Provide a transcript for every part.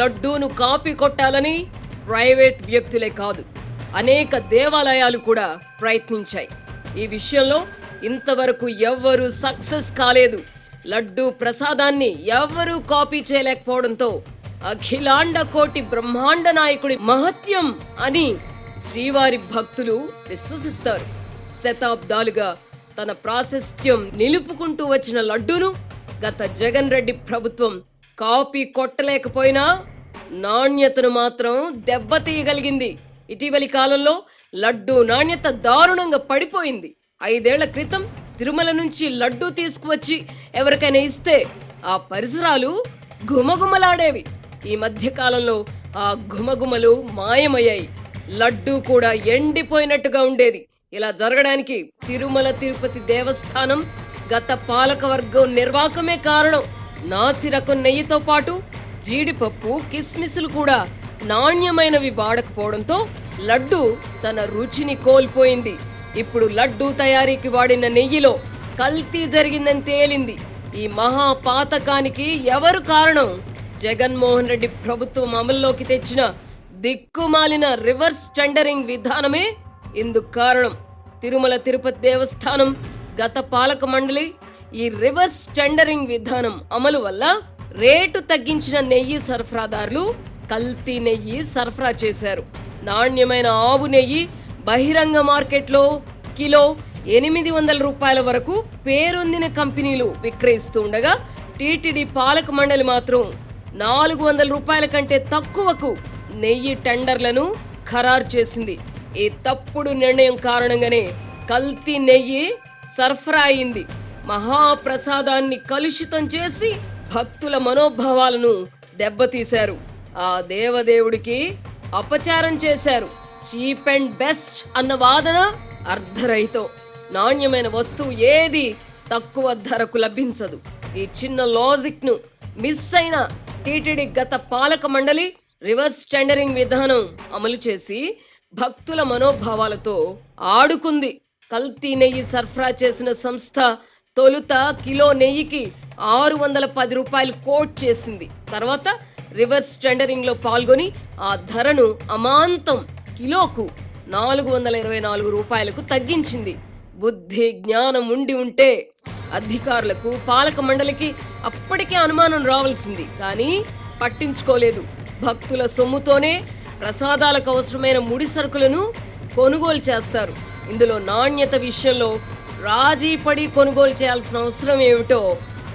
లడ్డూను copy కొట్టాలని private వ్యక్తులే కాదు, అనేక దేవాలయాలు కూడా ప్రయత్నించాయి. ఈ విషయంలో ఇంతవరకు ఎవ్వరూ సక్సెస్ కాలేదు. లడ్డూ ప్రసాదాన్ని ఎవ్వరూ కాపీ చేయలేకపోవడంతో అఖిలాండ కోటి బ్రహ్మాండ నాయకుడి మహత్యం అని శ్రీవారి భక్తులు విశ్వసిస్తారు. శతాబ్దాలుగా తన ప్రాశస్త్యం నిలుపుకుంటూ వచ్చిన లడ్డూను గత జగన్ రెడ్డి ప్రభుత్వం కాపీ కొట్టలేకపోయినా నాణ్యతను మాత్రం దెబ్బతీయగలిగింది. ఇటీవలి కాలంలో లడ్డూ నాణ్యత దారుణంగా పడిపోయింది. 5 ఏళ్ల క్రితం తిరుమల నుంచి లడ్డూ తీసుకువచ్చి ఎవరికైనా ఇస్తే ఆ పరిసరాలు గుమగుమలాడేవి. ఈ మధ్య కాలంలో ఆ గుమగుమలు మాయమయ్యాయి. లడ్డూ కూడా ఎండిపోయినట్టుగా ఉండేది. ఇలా జరగడానికి తిరుమల తిరుపతి దేవస్థానం గత పాలకవర్గం నిర్వాకమే కారణం. నాసిరకం నెయ్యితో పాటు జీడిపప్పు, కిస్మిస్లు కూడా నాణ్యమైనవి వాడకపోవడంతో లడ్డూ తన రుచిని కోల్పోయింది. ఇప్పుడు లడ్డూ తయారీకి వాడిన నెయ్యిలో కల్తీ జరిగిందని తేలింది. ఈ మహాపాతకానికి ఎవరు కారణం? జగన్మోహన్ రెడ్డి ప్రభుత్వం అమల్లోకి తెచ్చిన దిక్కుమాలిన రివర్స్ టెండరింగ్ విధానమే ఇందుకు కారణం. తిరుమల తిరుపతి దేవస్థానం గత పాలక మండలి ఈ రివర్స్ టెండరింగ్ విధానం అమలు వల్ల రేటు తగ్గించిన నెయ్యి సరఫరాదారులు కల్తీ నెయ్యి సరఫరా చేశారు. నాణ్యమైన ఆవు నెయ్యి బహిరంగ మార్కెట్లో కిలో 800 రూపాయల వరకు పేరొందిన కంపెనీలు విక్రయిస్తూ ఉండగా టీటీడీ పాలక మండలి మాత్రం 400 రూపాయల కంటే తక్కువకు నెయ్యి టెండర్లను ఖరారు చేసింది. ఈ తప్పుడు నిర్ణయం కారణంగానే కల్తీ నెయ్యి సరఫరా అయింది. మహాప్రసాదాన్ని కలుషితం చేసి భక్తుల మనోభావాలను దెబ్బతీశారు. ఆ దేవదేవుడికి అపచారం చేశారు. చీప్ అండ్ బెస్ట్ అన్న వాదన అర్ధరహితం. నాణ్యమైన వస్తువు ఏది తక్కువ ధరకు లభించదు. ఈ చిన్న లాజిక్ ను మిస్ అయిన టీటీడీ గత పాలక మండలి రివర్స్ టెండరింగ్ విధానం అమలు చేసి భక్తుల మనోభావాలతో ఆడుకుంది. కల్తీ నెయ్యి సరఫరా చేసిన సంస్థ తొలుత కిలో నెయ్యికి 610 రూపాయలు కోట్ చేసింది. తర్వాత రివర్స్ టెండరింగ్ లో పాల్గొని ఆ ధరను అమాంతం కిలోకు 424 రూపాయలకు తగ్గించింది. బుద్ధి జ్ఞానం ఉండి ఉంటే అధికారులకు పాలక మండలికి అప్పటికే అనుమానం రావాల్సింది, కానీ పట్టించుకోలేదు. భక్తుల సొమ్ముతోనే ప్రసాదాలకు అవసరమైన ముడి సరుకులను కొనుగోలు చేస్తారు. ఇందులో నాణ్యత విషయంలో రాజీ పడి కొనుగోలు చేయాల్సిన అవసరం ఏమిటో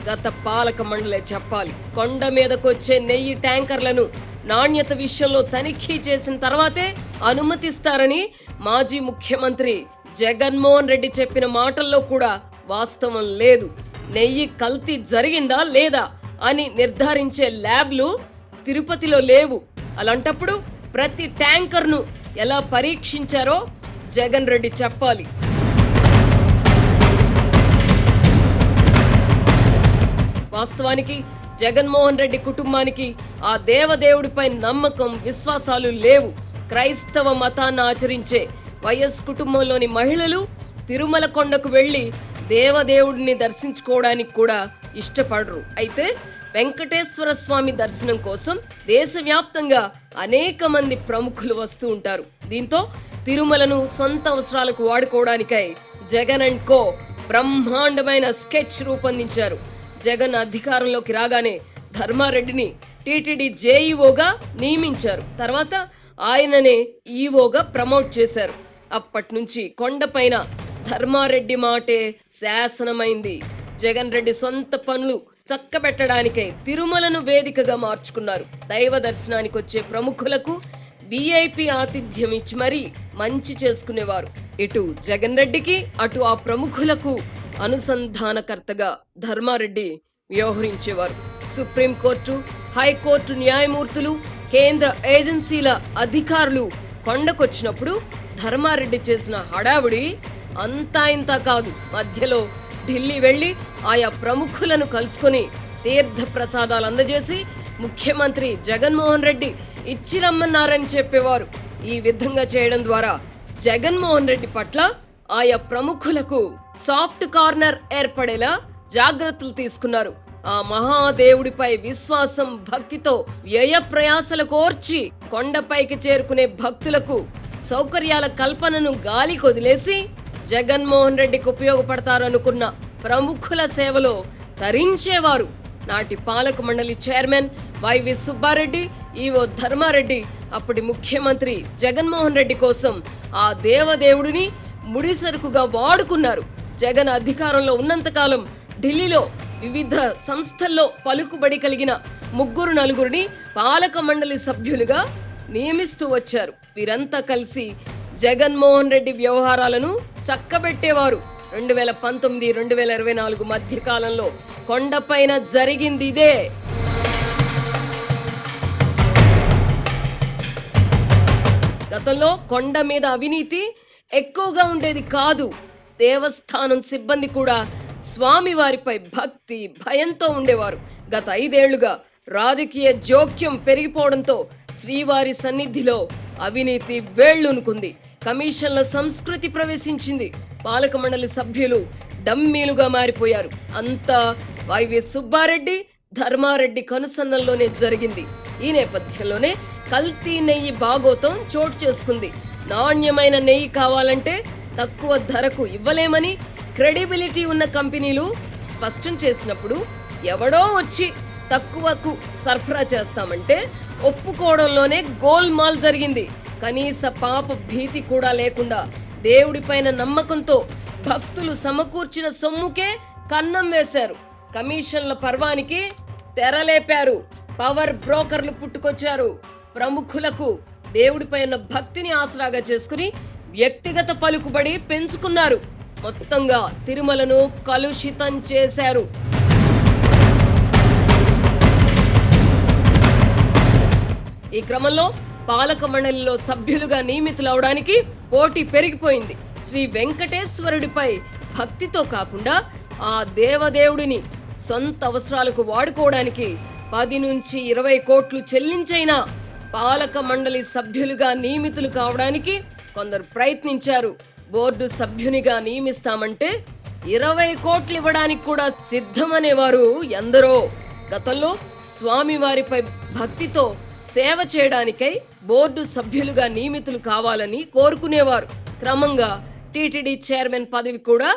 గత పాలక మండలే చెప్పాలి. కొండ మీదకొచ్చే నెయ్యి ట్యాంకర్లను నాణ్యత విషయంలో తనిఖీ చేసిన తర్వాతే అనుమతిస్తారని మాజీ ముఖ్యమంత్రి జగన్మోహన్ రెడ్డి చెప్పిన మాటల్లో కూడా వాస్తవం లేదు. నెయ్యి కల్తీ జరిగిందా లేదా అని నిర్ధారించే ల్యాబ్లు తిరుపతిలో లేవు. అలాంటప్పుడు ప్రతి ట్యాంకర్ను ఎలా పరీక్షించారో జగన్ రెడ్డి చెప్పాలి. వాస్తవానికి జగన్మోహన్ రెడ్డి కుటుంబానికి ఆ దేవదేవుడిపై నమ్మకం, విశ్వాసాలు లేవు. క్రైస్తవ మతాన్ని ఆచరించే వైఎస్ కుటుంబంలోని మహిళలు తిరుమల కొండకు వెళ్లి దేవదేవుడిని దర్శించుకోవడానికి కూడా ఇష్టపడరు. అయితే వెంకటేశ్వర స్వామి దర్శనం కోసం దేశవ్యాప్తంగా అనేక మంది ప్రముఖులు వస్తూ ఉంటారు. దీంతో తిరుమలను సొంత అవసరాలకు వాడుకోవడానికై జగన్ అండ్ కో బ్రహ్మాండమైన స్కెచ్ రూపొందించారు. జగన్ అధికారంలోకి రాగానే ధర్మారెడ్డిని టీటీడీ జేఈఓగా నియమించారు. తర్వాత ఆయననే ఈఓగా ప్రమోట్ చేశారు. అప్పటి నుంచి కొండపైన ధర్మారెడ్డి మాటే శాసనమైంది. జగన్ రెడ్డి సొంత పనులు చక్కబెట్టడానికై తిరుమలను వేదికగా మార్చుకున్నారు. దైవ దర్శనానికి వచ్చే ప్రముఖులకు విఐపి ఆతిథ్యం ఇచ్చి మరీ మంచి చేసుకునేవారు. ఇటు జగన్ రెడ్డికి అటు ఆ ప్రముఖులకు అనుసంధానకర్తగా ధర్మారెడ్డి వ్యవహరించేవారు. సుప్రీంకోర్టు, హైకోర్టు న్యాయమూర్తులు, కేంద్ర ఏజెన్సీల అధికారులు కొండకొచ్చినప్పుడు ధర్మారెడ్డి చేసిన హడావుడి అంతా ఇంతా కాదు. మధ్యలో ఢిల్లీ వెళ్లి ఆయా ప్రముఖులను కలుసుకుని తీర్థ ప్రసాదాలు అందజేసి ముఖ్యమంత్రి జగన్మోహన్ రెడ్డి ఇచ్చి రమ్మన్నారని చెప్పేవారు. ఈ విధంగా చేయడం ద్వారా జగన్మోహన్ రెడ్డి పట్ల ఆయా ప్రముఖులకు సాఫ్ట్ కార్నర్ ఏర్పడేలా జాగ్రత్తలు తీసుకున్నారు. ఆ మహాదేవుడిపై విశ్వాసం భక్తితో వ్యయ ప్రయాసలు కోర్చి కొండపైకి చేరుకునే భక్తులకు సౌకర్యాల కల్పనను గాలి కొదిలేసి జగన్మోహన్ రెడ్డికి ఉపయోగపడతారనుకున్న ప్రముఖుల సేవలో తరించేవారు నాటి పాలక మండలి chairman Y V Subba Reddy, EO Dharma Reddy అప్పటి ముఖ్యమంత్రి జగన్మోహన్ రెడ్డి కోసం ఆ దేవదేవుడిని ముడిసరుకుగా వాడుకున్నారు. జగన్ అధికారంలో ఉన్నంతకాలం ఢిల్లీలో వివిధ సంస్థల్లో పలుకుబడి కలిగిన 3-4 పాలక మండలి సభ్యులుగా నియమిస్తూ వచ్చారు. వీరంతా కలిసి జగన్మోహన్ రెడ్డి వ్యవహారాలను చక్కబెట్టేవారు. 2019-2024 మధ్య కాలంలో కొండపైన జరిగింది ఇదే. గతంలో కొండ మీద అవినీతి ఎక్కువగా ఉండేది కాదు. దేవస్థానం సిబ్బంది కూడా స్వామి వారిపై భక్తి భయంతో ఉండేవారు. గత 5 ఏళ్లుగా రాజకీయ జోక్యం పెరిగిపోవడంతో శ్రీవారి సన్నిధిలో అవినీతి వేళ్లునుకుంది. కమిషన్ల సంస్కృతి ప్రవేశించింది. పాలక మండలి సభ్యులు డమ్మీలుగా మారిపోయారు. అంతా వైవి సుబ్బారెడ్డి, ధర్మారెడ్డి కనుసన్నల్లోనే జరిగింది. ఈ నేపథ్యంలోనే కల్తీ నెయ్యి బాగోతం చోటు చేసుకుంది. నాణ్యమైన నెయ్యి కావాలంటే తక్కువ ధరకు ఇవ్వలేమని క్రెడిబిలిటీ ఉన్న కంపెనీలు స్పష్టం చేసినప్పుడు ఎవడో వచ్చి తక్కువకు సరఫరా చేస్తామంటే ఒప్పుకోవడంలోనే గోల్మాల్ జరిగింది. కనీస పాప భీతి కూడా లేకుండా దేవుడిపైన నమ్మకంతో భక్తులు సమకూర్చిన సొమ్ముకే కన్నం వేశారు. కమిషన్ల పర్వానికి తెరలేపారు. పవర్ బ్రోకర్లు పుట్టుకొచ్చారు. ప్రముఖులకు దేవుడిపై ఉన్న భక్తిని ఆసరాగా చేసుకుని వ్యక్తిగత పలుకుబడి పెంచుకున్నారు. మొత్తంగా తిరుమలను కలుషితం చేశారు. ఈ క్రమంలో పాలక మండలిలో సభ్యులుగా నియమితులవడానికి పోటీ పెరిగిపోయింది. శ్రీ వెంకటేశ్వరుడిపై భక్తితో కాకుండా ఆ దేవదేవుడిని సొంత అవసరాలకు వాడుకోవడానికి 10-20 కోట్లు చెల్లించైనా పాలక మండలి సభ్యులుగా నియమితులు కావడానికి కొందరు ప్రయత్నించారు. బోర్డు సభ్యునిగా నియమిస్తామంటే 20 కోట్లు ఇవ్వడానికి కూడా సిద్ధమనేవారు ఎందరో. గతంలో స్వామివారిపై భక్తితో సేవ చేయడానికై బోర్డు సభ్యులుగా నియమితులు కావాలని కోరుకునేవారు. క్రమంగా టీటీడీ చైర్మన్ పదవి కూడా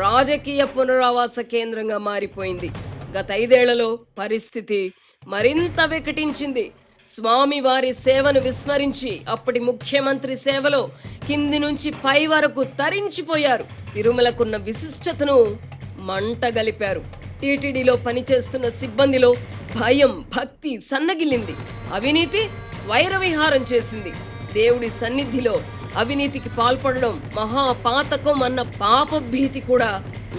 రాజకీయ పునరావాస కేంద్రంగా మారిపోయింది. గత 5 ఏళ్లలో పరిస్థితి మరింత వికటించింది. స్వామివారి సేవను విస్మరించి అప్పటి ముఖ్యమంత్రి సేవలో కింది నుంచి పై వరకు తరించిపోయారు. తిరుమలకున్న విశిష్టతను మంటగలిపారు. టీటీడీలో పనిచేస్తున్న సిబ్బందిలో భయం, భక్తి సన్నగిల్లింది. అవినీతి స్వైర విహారం చేసింది. దేవుడి సన్నిధిలో అవినీతికి పాల్పడడం మహాపాతకం అన్న పాప భీతి కూడా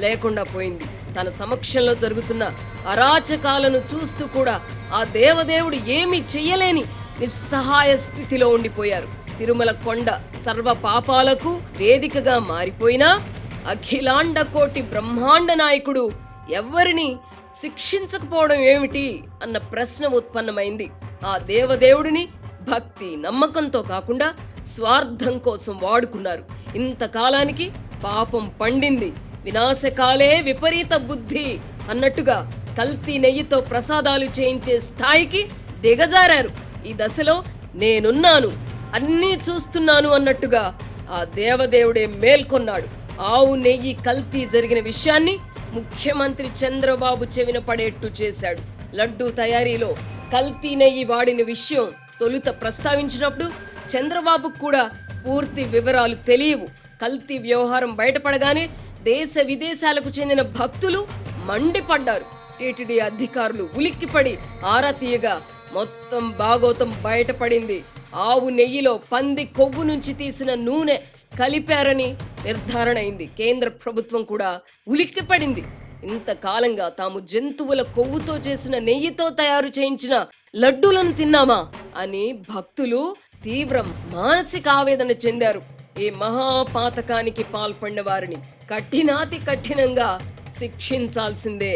లేకుండా పోయింది. తన సమక్షంలో జరుగుతున్న అరాచకాలను చూస్తూ కూడా ఆ దేవదేవుడు ఏమీ చెయ్యలేని నిస్సహాయ స్థితిలో ఉండిపోయారు. తిరుమల కొండ సర్వ పాపాలకు వేదికగా మారిపోయినా అఖిలాండ కోటి బ్రహ్మాండ నాయకుడు ఎవ్వరిని శిక్షించకపోవడం ఏమిటి అన్న ప్రశ్న ఉత్పన్నమైంది. ఆ దేవదేవుడిని భక్తి నమ్మకంతో కాకుండా స్వార్థం కోసం వాడుకున్నారు. ఇంతకాలానికి పాపం పండింది. వినాశకాలే విపరీత బుద్ధి అన్నట్టుగా కల్తీ నెయ్యితో ప్రసాదాలు చేయించే స్థాయికి దిగజారారు. ఈ దశలో నేనున్నాను, అన్నీ చూస్తున్నాను అన్నట్టుగా ఆ దేవదేవుడే మేల్కొన్నాడు. ఆవు నెయ్యి కల్తీ జరిగిన విషయాన్ని ముఖ్యమంత్రి చంద్రబాబు చెవిన పడేట్టు చేశాడు. లడ్డూ తయారీలో కల్తీ నెయ్యి వాడిన విషయం తొలుత ప్రస్తావించినప్పుడు చంద్రబాబుకు కూడా పూర్తి వివరాలు తెలియవు. కల్తీ వ్యవహారం బయటపడగానే దేశ విదేశాలకు చెందిన భక్తులు మండిపడ్డారు. టీటీడీ అధికారులు ఉలిక్కిపడి ఆరా తీయగా మొత్తం భాగోతం బయటపడింది. ఆవు నెయ్యిలో పంది కొవ్వు నుంచి తీసిన నూనె కలిపారని నిర్ధారణ అయింది. కేంద్ర ప్రభుత్వం కూడా ఉలిక్కిపడింది. ఇంతకాలంగా తాము జంతువుల కొవ్వుతో చేసిన నెయ్యితో తయారు చేయించిన లడ్డూలను తిన్నామా అని భక్తులు తీవ్ర మానసిక ఆవేదన చెందారు. ఈ మహాపాతకానికి పాల్పడిన వారిని కఠినాతి కఠినంగా శిక్షించాల్సిందే.